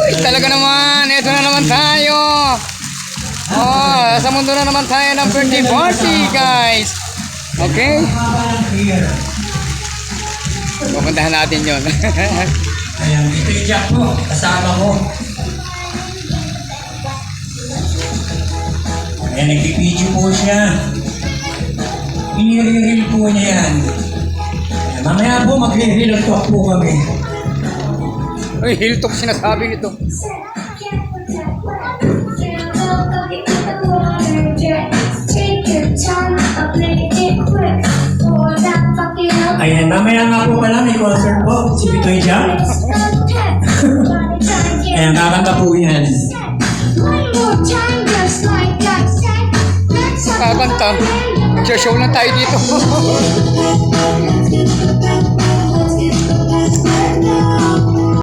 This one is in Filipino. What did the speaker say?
Talaga naman, ito na naman tayo. Oh, sa mundo na naman tayo ng birthday party, guys. Okay? Pupuntahan natin yun. Ayan, ito yung Jack mo, kasama mo. Ayan, nag-video po siya. Inireel po niya yan. Ayan, mamaya po mag-real talk po kami. Uy, Hilltop sinasabi nito. Ayan, mamaya nga po pala may concert po, si Bitoy Jack. Ayan, kakanta po yan. Kakanta. Magsha-show lang tayo dito.